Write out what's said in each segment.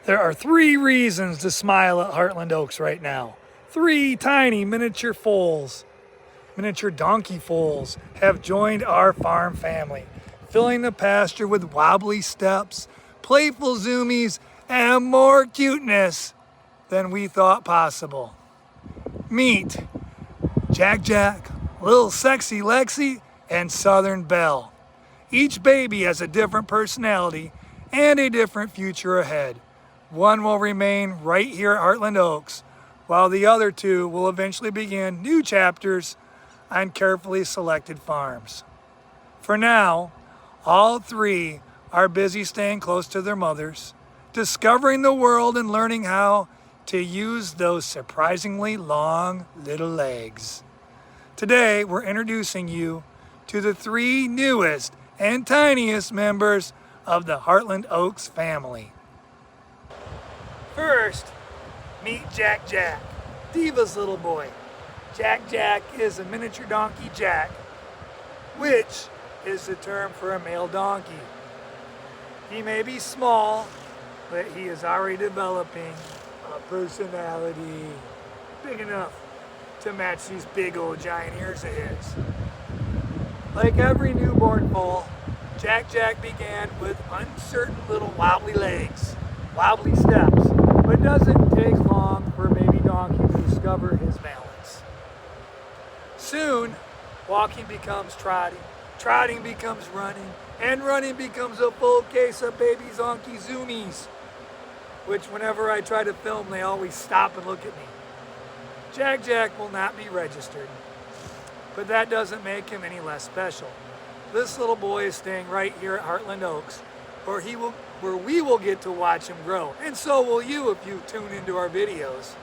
There are 3 reasons to smile at Hartland Oaks right now. 3 tiny miniature foals, miniature donkey foals, have joined our farm family, filling the pasture with wobbly steps, playful zoomies, and more cuteness than we thought possible. Meet Jack, Lil Sexy Lexi, and Southern Belle. Each baby has a different personality and a different future ahead. One will remain right here at Hartland Oaks, while the other 2 will eventually begin new chapters on carefully selected farms. For now, all 3 are busy staying close to their mothers, discovering the world and learning how to use those surprisingly long little legs. Today, we're introducing you to the 3 newest and tiniest members of the Hartland Oaks family. First, meet Jack, Diva's little boy. Jack is a miniature donkey Jack, which is the term for a male donkey. He may be small, but he is already developing a personality big enough to match these big old giant ears of his. Like every newborn foal, Jack began with uncertain little wobbly legs, wobbly steps, but doesn't take long for a baby donkey to discover his balance. Soon, walking becomes trotting becomes running, and running becomes a full case of baby donkey zoomies, which whenever I try to film, they always stop and look at me. Jack will not be registered, but that doesn't make him any less special. This little boy is staying right here at Hartland Oaks, where we will get to watch him grow, and so will you if you tune into our videos.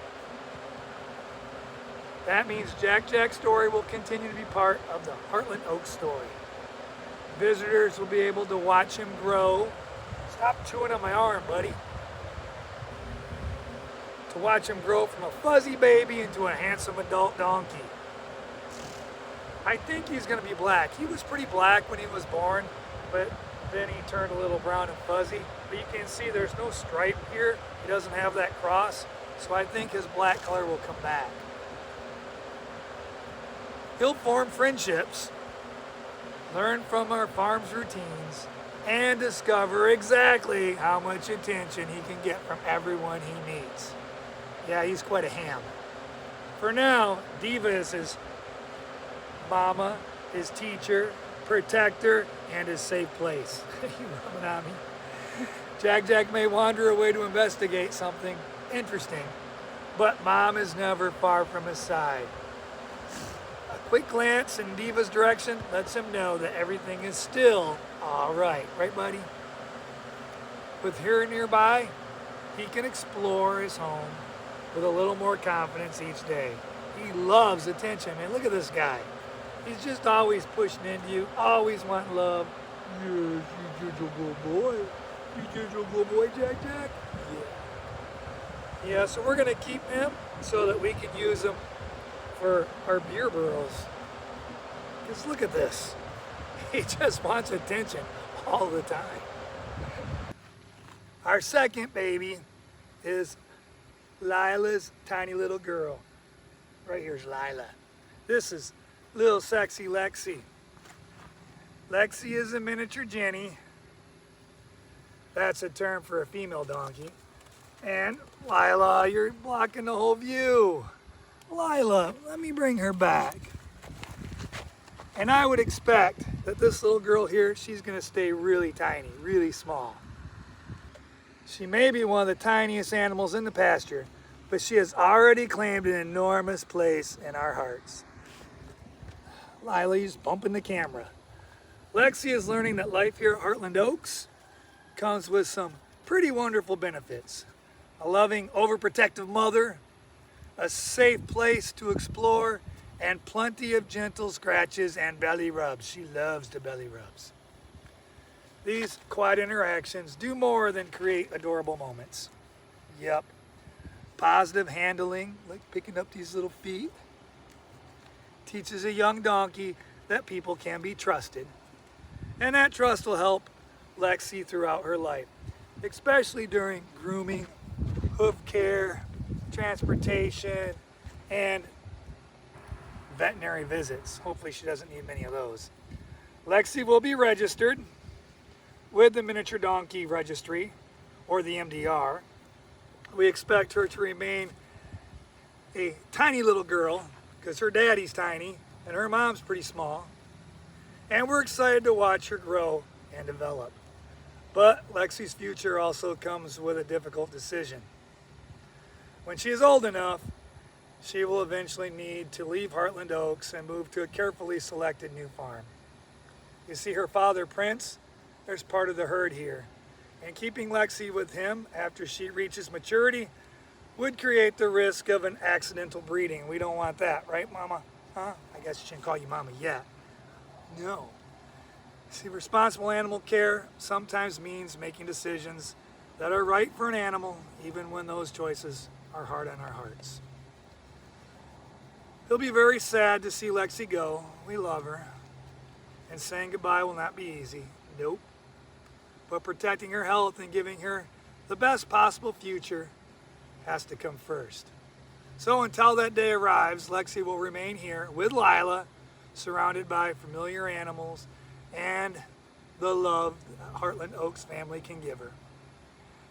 That means Jack's story will continue to be part of the Hartland Oaks story. Visitors will be able to watch him grow. Stop chewing on my arm, buddy. To watch him grow from a fuzzy baby into a handsome adult donkey. I think he's going to be black. He was pretty black when he was born, but then he turned a little brown and fuzzy. But you can see there's no stripe here. He doesn't have that cross, so I think his black color will come back. He'll form friendships, learn from our farm's routines, and discover exactly how much attention he can get from everyone he meets. Yeah, he's quite a ham. For now, Diva is his mama, his teacher, protector, and his safe place. You rubbing on me? Jack may wander away to investigate something interesting, but Mom is never far from his side. A quick glance in Diva's direction lets him know that everything is still all right. Right, buddy? With her nearby, he can explore his home with a little more confidence each day. He loves attention. Man, look at this guy. He's just always pushing into you, always wanting love. Yes, you're just a good boy. You're just a good boy, Jack. Yeah, so we're going to keep him so that we can use him for our beer burrows. Just look at this. He just wants attention all the time. Our second baby is Lilah's tiny little girl. Right here's Lilah. This is Lil Sexy Lexi. Lexi is a miniature Jenny. That's a term for a female donkey. And Lilah, you're blocking the whole view. Lilah, let me bring her back. And I would expect that this little girl here, she's gonna stay really tiny, really small. She may be one of the tiniest animals in the pasture, but she has already claimed an enormous place in our hearts. Lilah's bumping the camera. Lexi is learning that life here at Hartland Oaks comes with some pretty wonderful benefits. A loving, overprotective mother, a safe place to explore, and plenty of gentle scratches and belly rubs. She loves the belly rubs. These quiet interactions do more than create adorable moments. Yep. Positive handling, like picking up these little feet, teaches a young donkey that people can be trusted. And that trust will help Lexi throughout her life. especially during grooming, hoof care, transportation, and veterinary visits. Hopefully she doesn't need many of those. Lexi will be registered with the Miniature Donkey Registry, or the MDR. We expect her to remain a tiny little girl because her daddy's tiny and her mom's pretty small. And we're excited to watch her grow and develop. But Lexi's future also comes with a difficult decision. When she is old enough, she will eventually need to leave Hartland Oaks and move to a carefully selected new farm. You see, her father, Prince, there's part of the herd here. And keeping Lexi with him after she reaches maturity would create the risk of an accidental breeding. We don't want that, right, Mama? Huh? I guess I shouldn't call you Mama yet. No. See, responsible animal care sometimes means making decisions that are right for an animal, even when those choices are hard on our hearts. He'll be very sad to see Lexi go. We love her. And saying goodbye will not be easy. Nope. But protecting her health and giving her the best possible future has to come first. So until that day arrives, Lexi will remain here with Lilah, surrounded by familiar animals and the love that Hartland Oaks family can give her.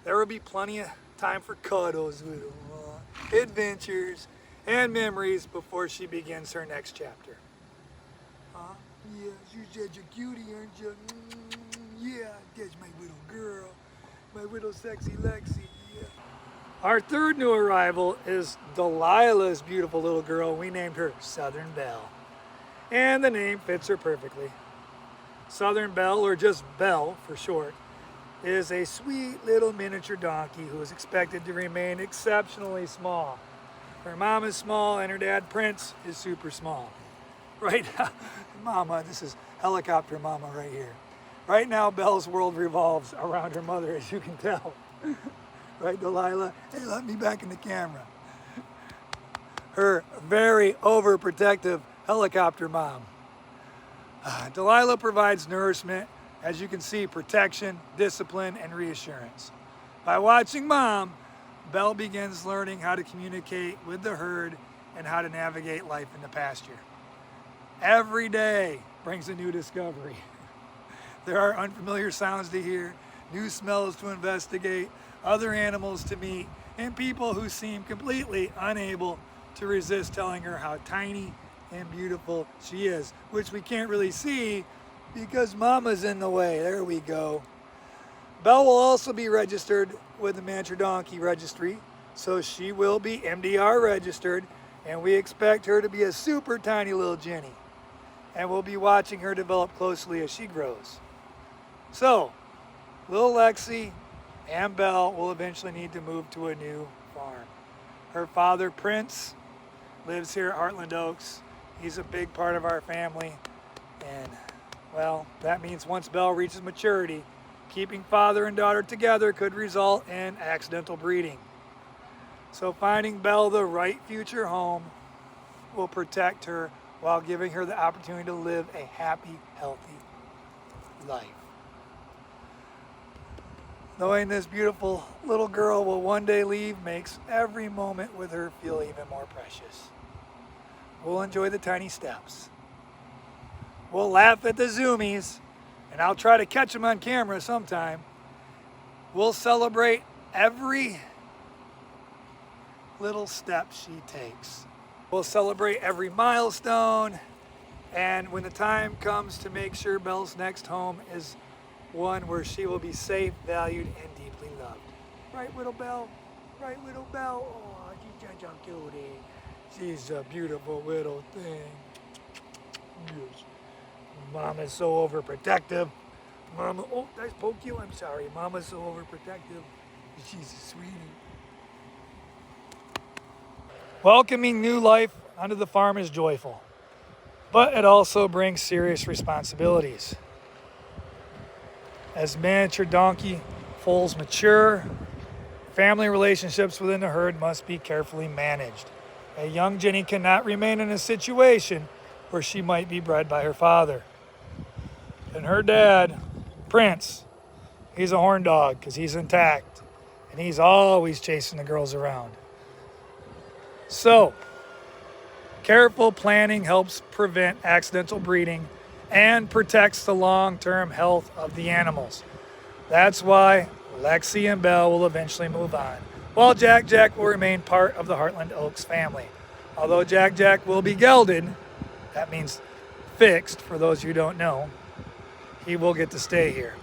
There will be plenty of time for cuddles with her, adventures, and memories before she begins her next chapter. Huh? Yeah, you're such a cutie, aren't you? Yeah, that's my little girl, my little sexy Lexi, yeah. Our third new arrival is Delilah's beautiful little girl. We named her Southern Belle. And the name fits her perfectly. Southern Belle, or just Belle for short, is a sweet little miniature donkey who is expected to remain exceptionally small. Her mom is small and her dad, Prince, is super small. Right now, Mama, this is helicopter Mama right here. Right now, Belle's world revolves around her mother, as you can tell. Right, Delilah? Hey, let me back in the camera. Her very overprotective helicopter mom. Delilah provides nourishment, as you can see, protection, discipline, and reassurance. By watching Mom, Belle begins learning how to communicate with the herd and how to navigate life in the pasture. Every day brings a new discovery. There are unfamiliar sounds to hear, new smells to investigate, other animals to meet, and people who seem completely unable to resist telling her how tiny and beautiful she is, which we can't really see because Mama's in the way. There we go. Belle will also be registered with the Miniature Donkey Registry, so she will be MDR registered, and we expect her to be a super tiny little Jenny. And we'll be watching her develop closely as she grows. So, little Lexi and Belle will eventually need to move to a new farm. Her father, Prince, lives here at Hartland Oaks. He's a big part of our family. And, well, that means once Belle reaches maturity, keeping father and daughter together could result in accidental breeding. So finding Belle the right future home will protect her while giving her the opportunity to live a happy, healthy life. Knowing this beautiful little girl will one day leave makes every moment with her feel even more precious. We'll enjoy the tiny steps. We'll laugh at the zoomies, and I'll try to catch them on camera sometime. We'll celebrate every little step she takes. We'll celebrate every milestone, and when the time comes to make sure Belle's next home is one where she will be safe, valued, and deeply loved. Right, little Belle? Right, little Belle? Oh, she's such a cutie. She's a beautiful little thing. Yes. Mom is so overprotective. Mama, oh, did I poke you? I'm sorry. Mama's so overprotective. She's a sweetie. Welcoming new life onto the farm is joyful, but it also brings serious responsibilities. As miniature donkey foals mature, family relationships within the herd must be carefully managed. A young Jenny cannot remain in a situation where she might be bred by her father. And her dad, Prince, He's a horn dog because he's intact. And he's always chasing the girls around. So, careful planning helps prevent accidental breeding and protects the long-term health of the animals. That's why Lexi and Belle will eventually move on, while Jack Jack will remain part of the Hartland Oaks family. Although Jack Jack will be gelded, that means fixed for those who don't know, he will get to stay here.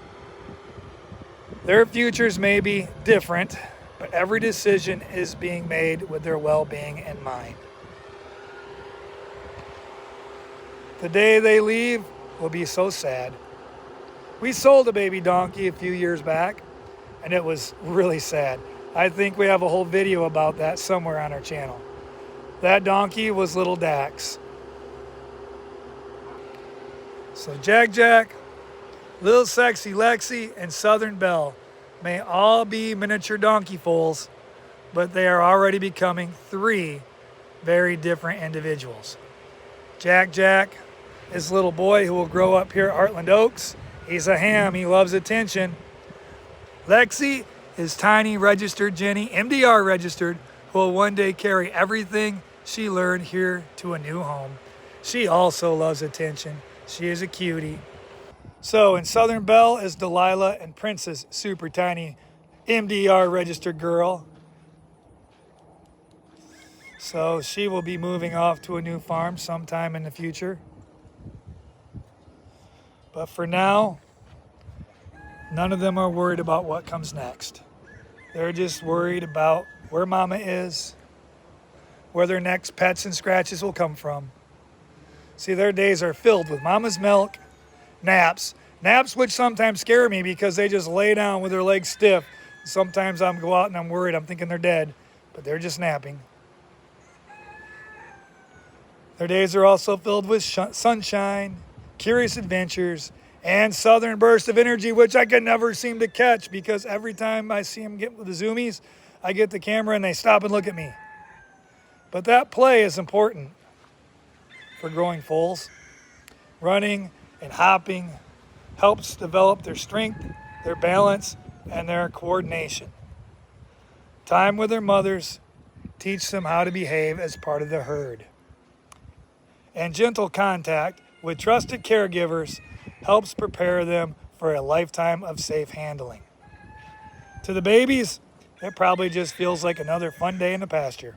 Their futures may be different, but every decision is being made with their well-being in mind. The day they leave will be so sad. We sold a baby donkey a few years back, and it was really sad. I think we have a whole video about that somewhere on our channel. That donkey was little Dax. So Jack Jack, Lil Sexy Lexi, and Southern Belle may all be miniature donkey foals, but they are already becoming 3 very different individuals. Jack Jack is a little boy who will grow up here at Hartland Oaks. He's a ham, he loves attention. Lexi is tiny registered Jenny, MDR registered, who will one day carry everything she learned here to a new home. She also loves attention. She is a cutie. So in Southern Belle is Delilah and Princess, super tiny MDR registered girl. So she will be moving off to a new farm sometime in the future. But for now, none of them are worried about what comes next. They're just worried about where mama is, where their next pets and scratches will come from. See, their days are filled with mama's milk, naps which sometimes scare me because they just lay down with their legs stiff. Sometimes I'm go out and I'm worried, I'm thinking they're dead, but they're just napping. Their days are also filled with sunshine, curious adventures, and southern bursts of energy, which I can never seem to catch because every time I see them get with the zoomies, I get the camera and they stop and look at me. But that play is important for growing foals. Running and hopping helps develop their strength, their balance, and their coordination. Time with their mothers teach them how to behave as part of the herd. And gentle contact with trusted caregivers helps prepare them for a lifetime of safe handling. To the babies, it probably just feels like another fun day in the pasture.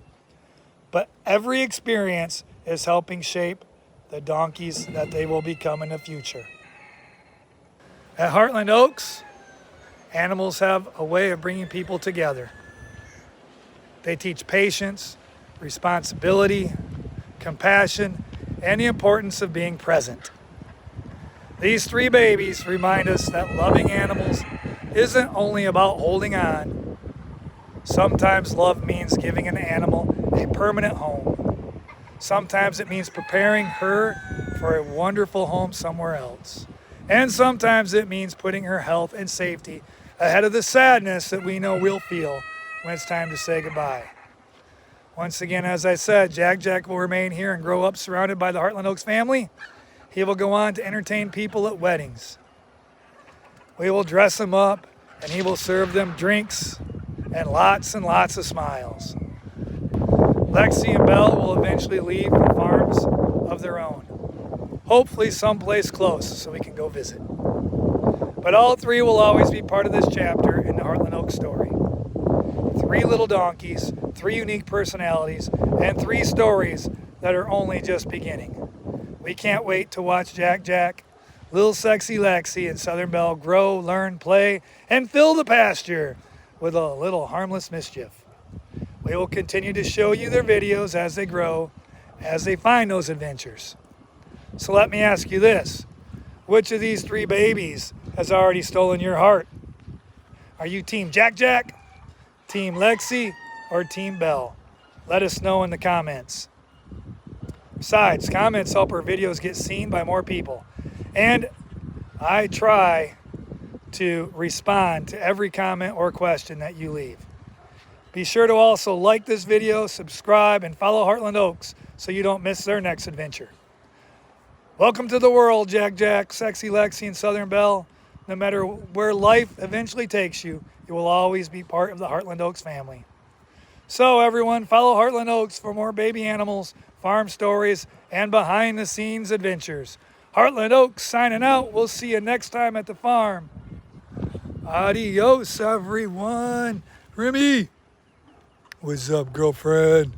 But every experience is helping shape the donkeys that they will become in the future. At Hartland Oaks, animals have a way of bringing people together. They teach patience, responsibility, compassion, and the importance of being present. These 3 babies remind us that loving animals isn't only about holding on. Sometimes love means giving an animal a permanent home. Sometimes it means preparing her for a wonderful home somewhere else. And sometimes it means putting her health and safety ahead of the sadness that we know we'll feel when it's time to say goodbye. Once again, as I said, Jack Jack will remain here and grow up surrounded by the Hartland Oaks family. He will go on to entertain people at weddings. We will dress him up and he will serve them drinks and lots of smiles. Lexi and Belle will eventually leave for farms of their own. Hopefully someplace close so we can go visit. But all 3 will always be part of this chapter in the Hartland Oaks story. 3 little donkeys, 3 unique personalities, and 3 stories that are only just beginning. We can't wait to watch Jack Jack, Lil Sexy Lexi, and Southern Belle grow, learn, play, and fill the pasture with a little harmless mischief. We will continue to show you their videos as they grow, as they find those adventures. So let me ask you this. Which of these 3 babies has already stolen your heart? Are you Team Jack Jack, Team Lexi, or Team Belle? Let us know in the comments. Besides, comments help our videos get seen by more people. And I try to respond to every comment or question that you leave. Be sure to also like this video, subscribe, and follow Hartland Oaks so you don't miss their next adventure. Welcome to the world, Jack Jack, Sexy Lexi, and Southern Belle. no matter where life eventually takes you, you will always be part of the Hartland Oaks family. So everyone, follow Hartland Oaks for more baby animals, farm stories, and behind-the-scenes adventures. Hartland Oaks signing out. We'll see you next time at the farm. Adios, everyone. Remy, what's up, girlfriend?